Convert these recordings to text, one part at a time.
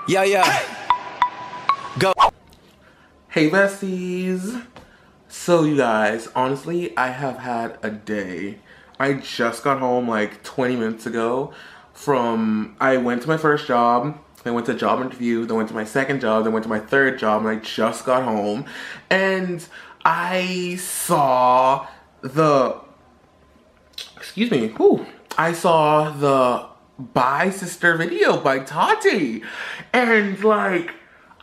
Yeah, yeah. Go. Hey besties! So you guys, honestly, I have had a day. I just got home like 20 minutes ago I went to my first job, then went to a job interview, then went to my second job, then went to my third job, and I just got home. And I saw the, excuse me, I saw the Bye Sister video by Tati. And like,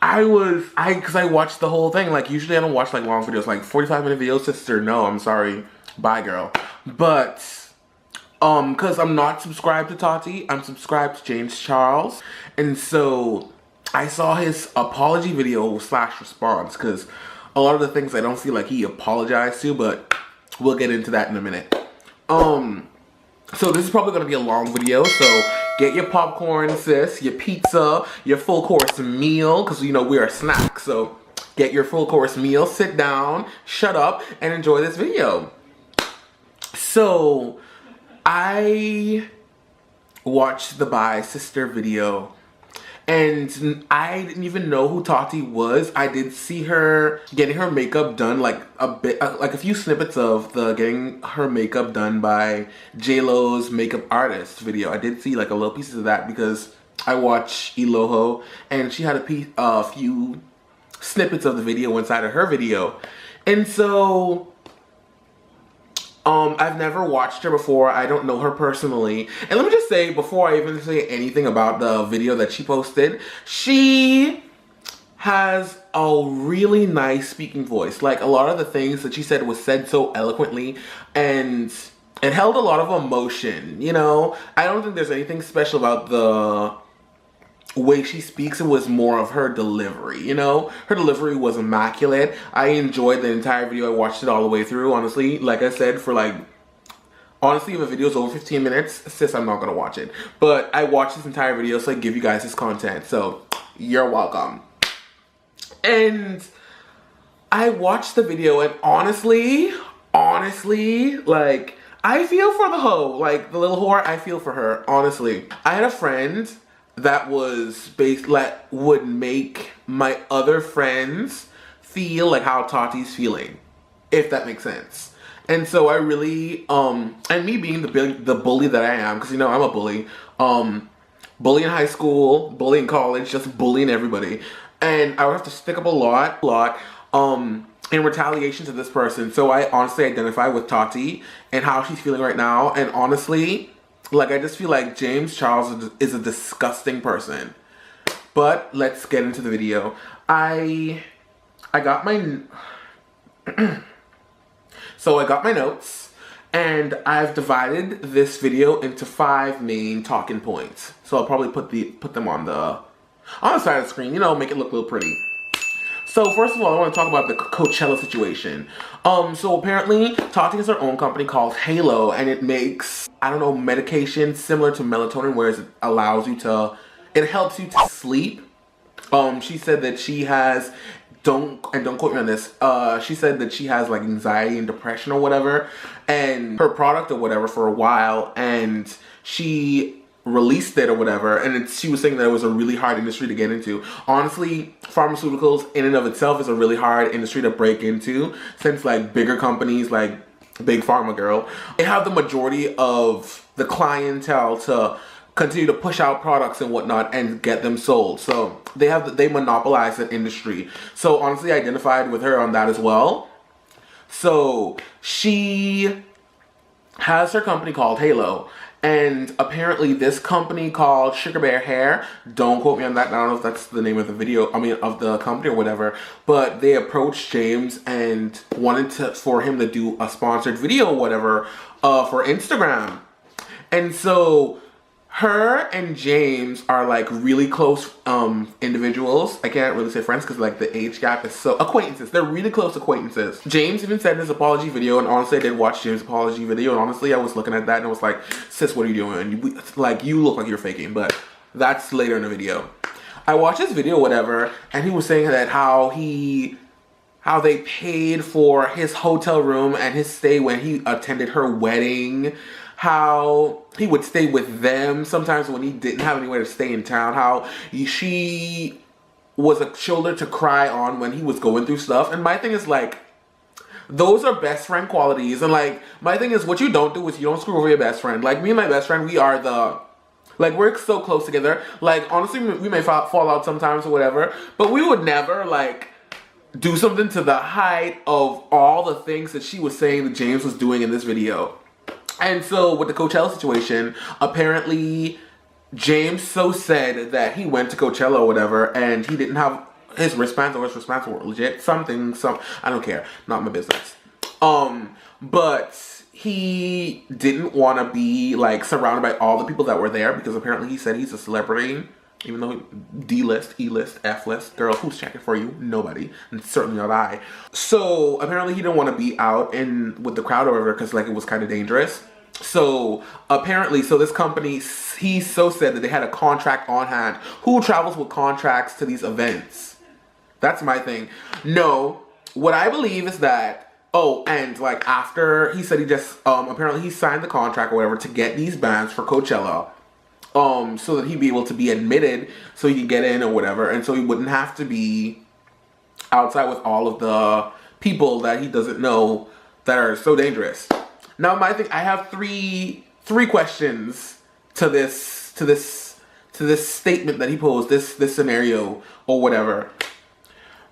cause I watched the whole thing. Like usually I don't watch like long videos, like 45-minute videos, sister. No, I'm sorry. Bye girl. But, cause I'm not subscribed to Tati, I'm subscribed to James Charles. And so I saw his apology video slash response, cause a lot of the things I don't feel like he apologized to, but we'll get into that in a minute. So this is probably gonna be a long video, so get your popcorn, sis, your pizza, your full course meal, because you know we are snacks, so get your full course meal, sit down, shut up, and enjoy this video. So, I watched the Bye Sister video, and I didn't even know who Tati was. I did see her getting her makeup done, like a few snippets of the getting her makeup done by J-Lo's makeup artist video. I did see like a little pieces of that because I watch Eloho, and she had a few snippets of the video inside of her video. And so I've never watched her before. I don't know her personally. And let me just say, before I even say anything about the video that she posted, she has a really nice speaking voice. Like, a lot of the things that she said was said so eloquently, and it held a lot of emotion, you know? I don't think there's anything special about the way she speaks. It was more of her delivery, you know? Her delivery was immaculate. I enjoyed the entire video. I watched it all the way through, honestly. Like I said, honestly, if a video's over 15 minutes, sis, I'm not gonna watch it. But I watched this entire video, so I give you guys this content. So, you're welcome. And I watched the video, and honestly, like, I feel for the hoe. Like, the little whore, I feel for her, honestly. I had a friend that would make my other friends feel like how Tati's feeling, if that makes sense. And so I really, and me being the bully that I am, because you know I'm a bully, bully in high school, bully in college, just bullying everybody, and I would have to stick up a lot, in retaliation to this person. So I honestly identify with Tati and how she's feeling right now, and honestly, like, I just feel like James Charles is a disgusting person. But let's get into the video. I got my so I got my notes, and I've divided this video into 5 main talking points. So I'll probably put them on the side of the screen, you know, make it look real pretty. So first of all, I want to talk about the Coachella situation. So apparently, Tati has her own company called Halo, and it makes, I don't know, medication similar to melatonin, whereas it helps you to sleep. She said that she has, don't quote me on this, she said that she has like anxiety and depression or whatever, and her product or whatever for a while, and she released it or whatever, and she was saying that it was a really hard industry to get into. Honestly, pharmaceuticals in and of itself is a really hard industry to break into, since like bigger companies like Big Pharma girl, they have the majority of the clientele to continue to push out products and whatnot and get them sold. So they monopolize that industry. So honestly, I identified with her on that as well. So she has her company called Halo, and apparently this company called Sugar Bear Hair, don't quote me on that, I don't know if that's the name of the video, of the company or whatever, but they approached James and wanted for him to do a sponsored video or whatever for Instagram. And so her and James are like really close individuals. I can't really say friends because like the age gap is so, acquaintances. They're really close acquaintances. James even said in his apology video, and honestly I did watch James' apology video, and honestly I was looking at that and I was like, sis, what are you doing? You look like you're faking, but that's later in the video. I watched this video, whatever, and he was saying that how they paid for his hotel room and his stay when he attended her wedding, how he would stay with them sometimes when he didn't have anywhere to stay in town, how she was a shoulder to cry on when he was going through stuff. And my thing is like, those are best friend qualities. And like, my thing is, what you don't do is you don't screw over your best friend. Like, me and my best friend, we are the, like, we're so close together. Like, honestly, we may fall out sometimes or whatever, but we would never, like, do something to the height of all the things that she was saying that James was doing in this video. And so, with the Coachella situation, apparently, James so said that he went to Coachella or whatever, and he didn't have his wristbands, or his wristbands were legit. I don't care. Not my business. But he didn't want to be, like, surrounded by all the people that were there, because apparently he said he's a celebrity. Even though D-list, E-list, F-list, girl, who's checking for you? Nobody. And certainly not I. So, apparently he didn't want to be out with the crowd or whatever, because, like, it was kind of dangerous. So, apparently, so this company, he so said that they had a contract on hand. Who travels with contracts to these events? That's my thing. No, what I believe is that, oh, and, like, after, he said he just, apparently he signed the contract or whatever to get these bands for Coachella. So that he'd be able to be admitted so he could get in or whatever. And so he wouldn't have to be outside with all of the people that he doesn't know that are so dangerous. Now, my thing, I have three questions to this statement that he posed, this scenario or whatever.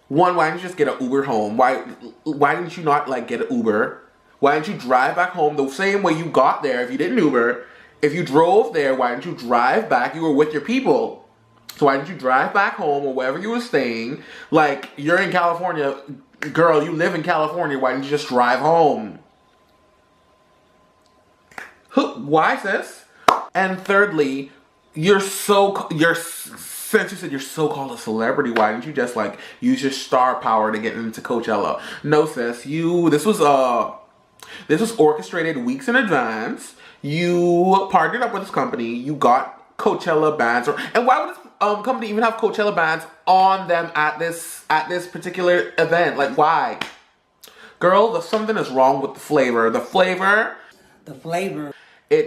One, why didn't you just get an Uber home? Why didn't you not, like, get an Uber? Why didn't you drive back home the same way you got there if you didn't Uber? If you drove there, why didn't you drive back? You were with your people. So why didn't you drive back home or wherever you were staying? Like, you're in California. Girl, you live in California. Why didn't you just drive home? Why, sis? And thirdly, since you said you're so-called a celebrity, why didn't you just, like, use your star power to get into Coachella? No, sis. This was orchestrated weeks in advance. You partnered up with this company. You got Coachella bands, and why would this company even have Coachella bands on them at this particular event? Like, why? Girl, something is wrong with the flavor. The flavor.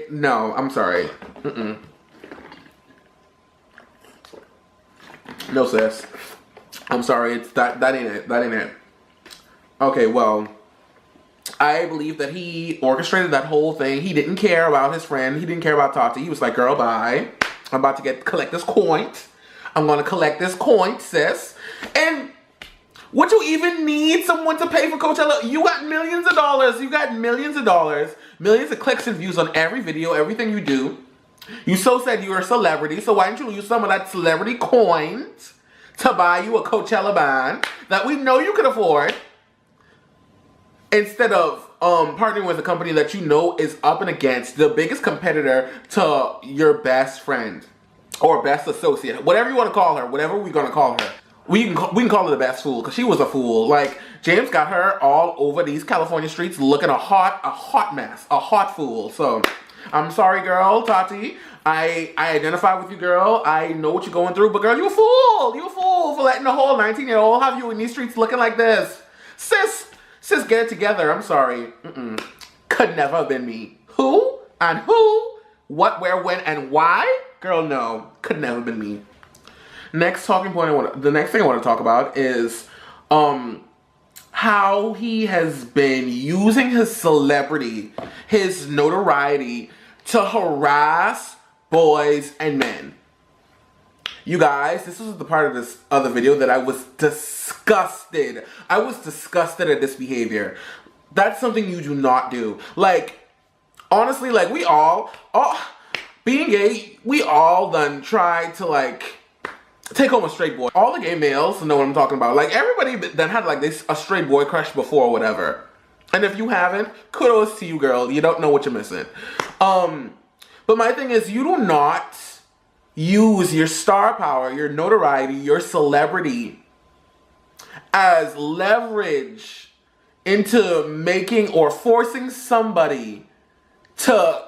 No, I'm sorry. No, sis. I'm sorry. That ain't it. That ain't it. Okay, well, I believe that he orchestrated that whole thing. He didn't care about his friend. He didn't care about Tati. He was like, girl, bye. I'm about to collect this coin. I'm going to collect this coin, sis. And would you even need someone to pay for Coachella? You got millions of dollars. You got millions of dollars. Millions of clicks and views on every video, everything you do. You so said you were a celebrity. So why didn't you use some of that celebrity coins to buy you a Coachella band that we know you could afford? Instead of partnering with a company that you know is up and against the biggest competitor to your best friend or best associate, whatever you want to call her, whatever we're gonna call her, we can call her the best fool because she was a fool. Like, James got her all over these California streets looking a hot mess, a hot fool. So I'm sorry, girl, Tati. I identify with you, girl. I know what you're going through, but girl, you a fool. You a fool for letting a whole 19-year-old have you in these streets looking like this, sis. Sis, get it together. I'm sorry. Could never have been me. Who? And who? What, where, when, and why? Girl, no. Could never have been me. Next talking point, the next thing I want to talk about is how he has been using his celebrity, his notoriety, to harass boys and men. You guys, this was the part of this other video that I was disgusted. I was disgusted at this behavior. That's something you do not do. Like, honestly, like, we all being gay, we all done tried to, like, take home a straight boy. All the gay males know what I'm talking about. Like, everybody that had, like, a straight boy crush before or whatever. And if you haven't, kudos to you, girl. You don't know what you're missing. But my thing is, you do not use your star power, your notoriety, your celebrity as leverage into making or forcing somebody to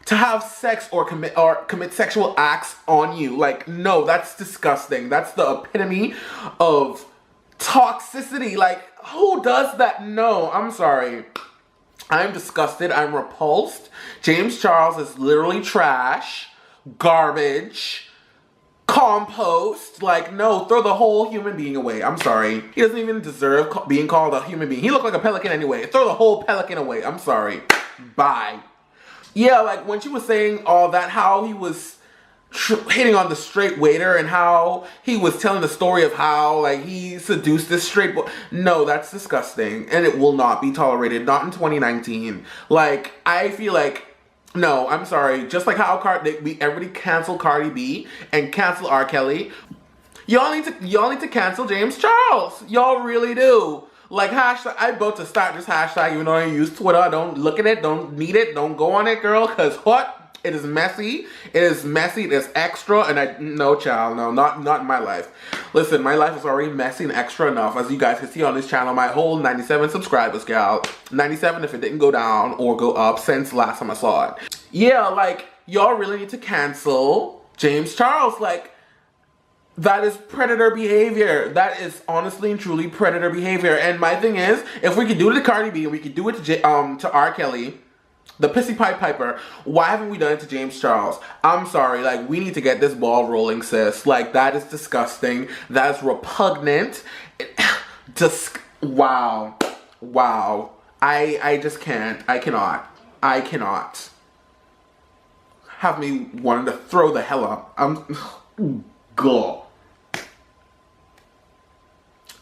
have sex or commit sexual acts on you. Like, no, that's disgusting. That's the epitome of toxicity. Like, who does that? No, I'm sorry. I'm disgusted. I'm repulsed. James Charles is literally trash, garbage, compost. Like, no, throw the whole human being away. I'm sorry. He doesn't even deserve being called a human being. He looked like a pelican anyway. Throw the whole pelican away. I'm sorry. Bye. Yeah, like when she was saying all that, how he was hitting on the straight waiter and how he was telling the story of how like he seduced this straight boy. No, that's disgusting and it will not be tolerated. Not in 2019. Like, I feel like, no, I'm sorry. Just like how everybody canceled Cardi B and cancel R. Kelly, y'all need to cancel James Charles. Y'all really do. Like, hashtag, I'm about to start this hashtag even though I use Twitter. I don't look at it, don't need it, don't go on it, girl, because what? It is messy. It is messy. It is extra. And no, child, no, not in my life. Listen, my life is already messy and extra enough. As you guys can see on this channel, my whole 97 subscribers, gal. 97 if it didn't go down or go up since last time I saw it. Yeah, like, y'all really need to cancel James Charles. Like, that is predator behavior. That is honestly and truly predator behavior. And my thing is, if we could do it to Cardi B and we could do it to R. Kelly, the Pissy Pied Piper, why haven't we done it to James Charles? I'm sorry, like, we need to get this ball rolling, sis. Like, that is disgusting. That is repugnant. Wow. Wow. I just can't. I cannot. Have me wanting to throw the hell up. Go.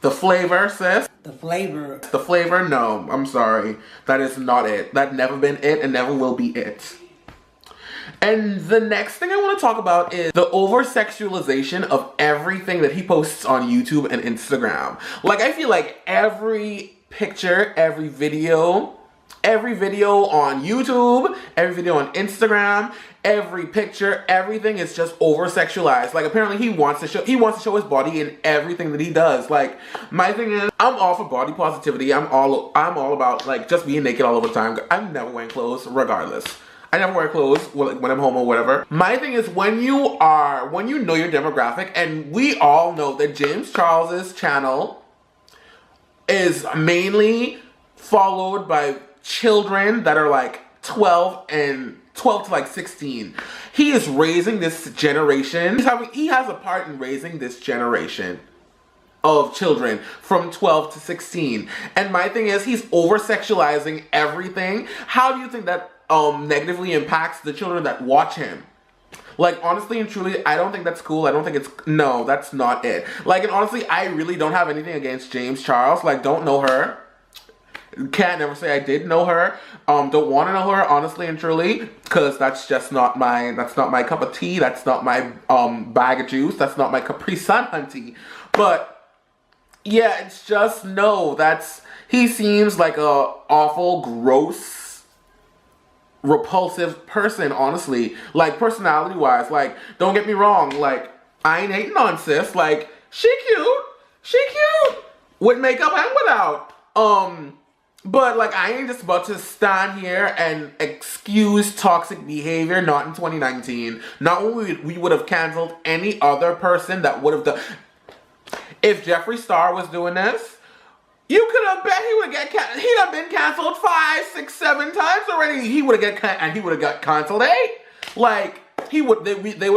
The flavor, sis? The flavor. The flavor? No, I'm sorry. That is not it. That never been it and never will be it. And the next thing I want to talk about is the over-sexualization of everything that he posts on YouTube and Instagram. Like, I feel like every picture, every video on YouTube, every video on Instagram, every picture, everything is just over-sexualized. Like, apparently he wants to show his body in everything that he does. Like, my thing is, I'm all for body positivity. I'm all about, like, just being naked all over the time. I'm never wearing clothes, regardless. I never wear clothes when I'm home or whatever. My thing is, when you know your demographic, and we all know that James Charles's channel is mainly followed by children that are like 12 to like 16. He is raising this generation. He has a part in raising this generation of children from 12 to 16. And my thing is, he's over-sexualizing everything. How do you think that negatively impacts the children that watch him? Like, honestly and truly, I don't think that's cool. I don't think no, that's not it. Like, and honestly, I really don't have anything against James Charles. Like, don't know her. Can't never say I did know her. Don't want to know her, honestly and truly, because that's just not my cup of tea. That's not my bag of juice. That's not my Capri Sun hunty. But yeah, it's just, no, he seems like a awful, gross, repulsive person, honestly. Like, personality wise, like, don't get me wrong, like, I ain't hating on sis. Like, she cute with makeup and without. But, like, I ain't just about to stand here and excuse toxic behavior, not in 2019. Not when we would have canceled any other person that would have done. If Jeffree Star was doing this, you could have bet he would get he'd have been canceled 5, 6, 7 times already. He would have got canceled 8. Like, they would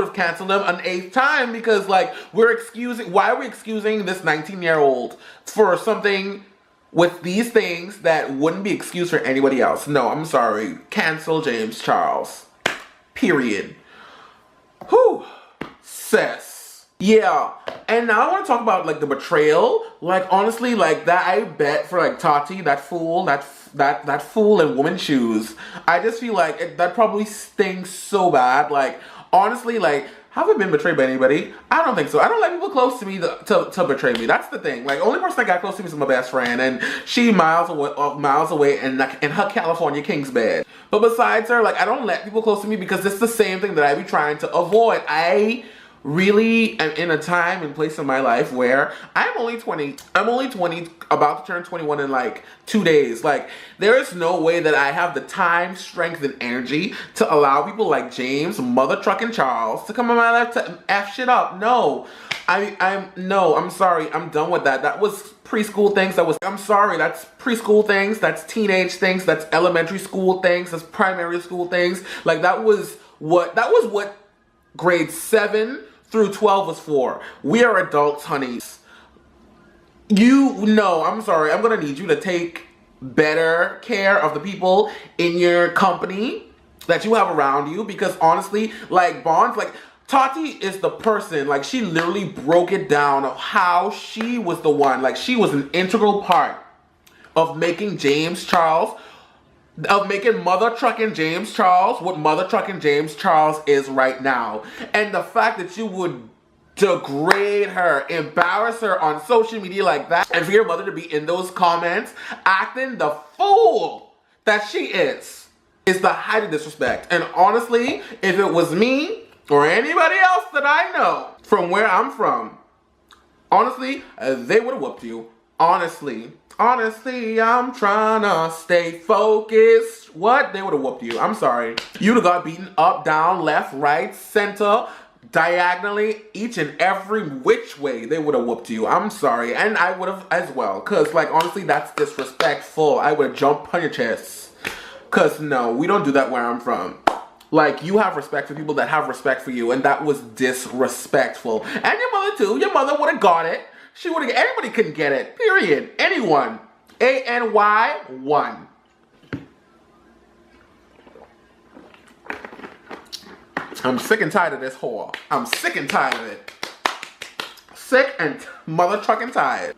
have canceled him an 8th time because, like, why are we excusing this 19-year-old for something with these things that wouldn't be excused for anybody else? No, I'm sorry. Cancel James Charles. Period. Whew. Sis. Yeah. And now I want to talk about, like, the betrayal. Like, honestly, like, that I bet for, like, Tati, that fool in woman's shoes. I just feel like that probably stings so bad. Like, honestly, like, have I been betrayed by anybody? I don't think so. I don't let people close to me to betray me. That's the thing. Like, only person that got close to me is my best friend, and she miles away in her California king's bed. But besides her, like, I don't let people close to me because it's the same thing that I be trying to avoid. I really am in a time and place in my life where I'm only 20. I'm only 20, about to turn 21 in like 2 days. Like, there is no way that I have the time, strength, and energy to allow people like James, Mother Truckin' Charles, to come in my life to F shit up. No. I'm sorry. I'm done with that. That was preschool things. I'm sorry, that's preschool things, that's teenage things, that's elementary school things, that's primary school things. Like that was what grade 7 through 12 was for. We are adults, honeys. I'm sorry, I'm gonna need you to take better care of the people in your company that you have around you, because honestly, like Bonds, like Tati is the person, like she literally broke it down of how she was the one, like she was an integral part of making James Charles, of making Mother Truckin' James Charles what Mother Truckin' James Charles is right now. And the fact that you would degrade her, embarrass her on social media like that, and for your mother to be in those comments acting the fool that she is the height of disrespect. And honestly, if it was me or anybody else that I know from where I'm from, honestly, they would have whooped you. Honestly, I'm trying to stay focused. What? They would have whooped you. I'm sorry. You'd have got beaten up, down, left, right, center, diagonally, each and every which way. They would have whooped you. I'm sorry. And I would have as well. Because, like, honestly, that's disrespectful. I would have jumped on your chest. Because, no, we don't do that where I'm from. Like, you have respect for people that have respect for you, and that was disrespectful. And your mother, too. Your mother would have got it. She would have, anybody couldn't get it. Period. Anyone. A-N-Y, 1. I'm sick and tired of this whore. I'm sick and tired of it. Sick and mother trucking tired.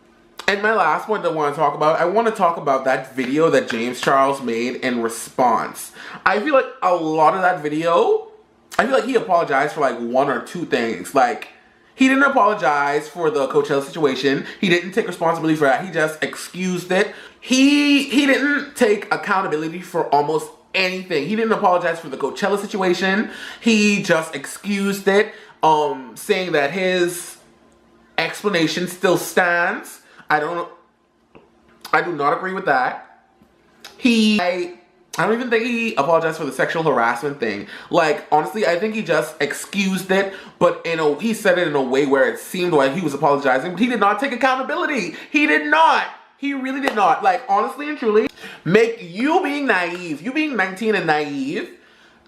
And my last one that I want to talk about, I want to talk about that video that James Charles made in response. I feel like a lot of that video, I feel like he apologized for like 1 or 2 things. Like, he didn't apologize for the Coachella situation. He didn't take responsibility for that. He just excused it. He didn't take accountability for almost anything. He didn't apologize for the Coachella situation. He just excused it, saying that his explanation still stands. I do not agree with that. I don't even think he apologized for the sexual harassment thing. Like, honestly, I think he just excused it, but he said it in a way where it seemed like he was apologizing, but he did not take accountability. He did not. He really did not. Like, honestly and truly, you being naive, you being 19 and naive,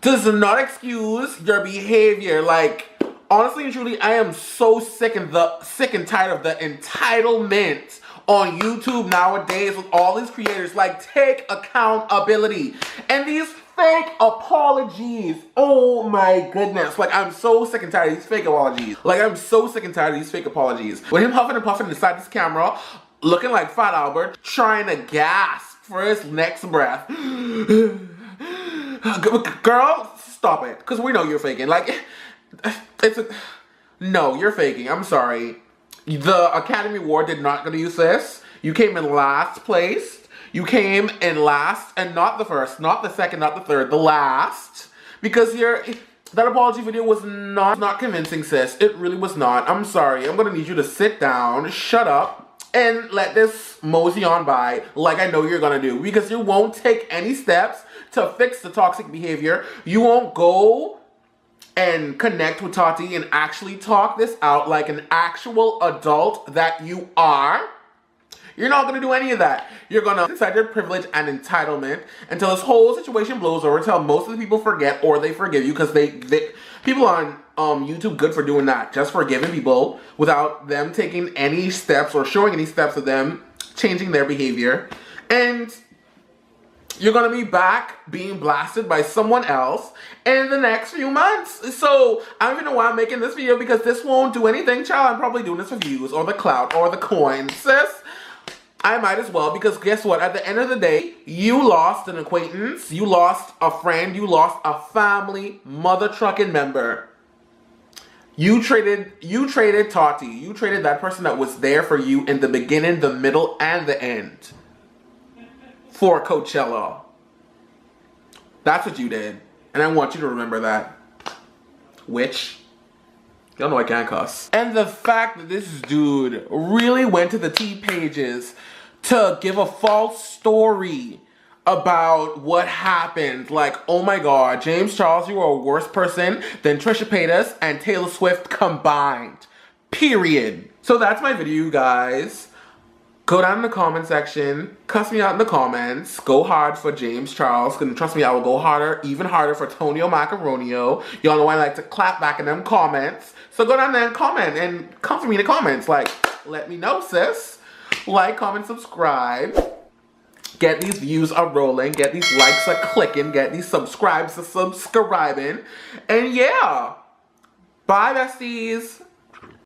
does not excuse your behavior. Like, honestly and truly, I am so sick and tired of the entitlement on YouTube nowadays with all these creators. Like, take accountability. And these fake apologies. Oh my goodness. Like, I'm so sick and tired of these fake apologies. Like, I'm so sick and tired of these fake apologies. With him huffing and puffing inside this camera, looking like Fat Albert, trying to gasp for his next breath. Girl, stop it. Because we know you're faking. Like, no, you're faking. I'm sorry. The Academy Award did not go to you, sis. You came in last place. You came in last, and not the first, not the second, not the third, the last. Because that apology video was not convincing, sis. It really was not. I'm sorry. I'm gonna need you to sit down, shut up, and let this mosey on by like I know you're gonna do. Because you won't take any steps to fix the toxic behavior. You won't go and connect with Tati and actually talk this out like an actual adult that you are. You're not going to do any of that. You're going to decide your privilege and entitlement until this whole situation blows over, until most of the people forget or they forgive you, because people on YouTube good for doing that, just forgiving people without them taking any steps or showing any steps of them changing their behavior. And you're going to be back being blasted by someone else in the next few months. So I don't even know why I'm making this video, because this won't do anything, child. I'm probably doing this for views or the clout or the coin. Sis, I might as well, because guess what? At the end of the day, you lost an acquaintance, you lost a friend, you lost a family mother trucking member. You traded Tati. You traded that person that was there for you in the beginning, the middle, and the end for Coachella. That's what you did. And I want you to remember that. Witch. Y'all know I can't cuss. And the fact that this dude really went to the T pages to give a false story about what happened. Like, oh my God, James Charles, you are a worse person than Trisha Paytas and Taylor Swift combined. Period. So that's my video, you guys. Go down in the comment section, cuss me out in the comments, go hard for James Charles, and trust me, I will go harder, even harder for Tonio Macaronio. Y'all know I like to clap back in them comments. So go down there and comment, and come for me in the comments. Like, let me know, sis. Like, comment, subscribe. Get these views a rolling, get these likes a clicking, get these subscribes a subscribing. And yeah, bye besties.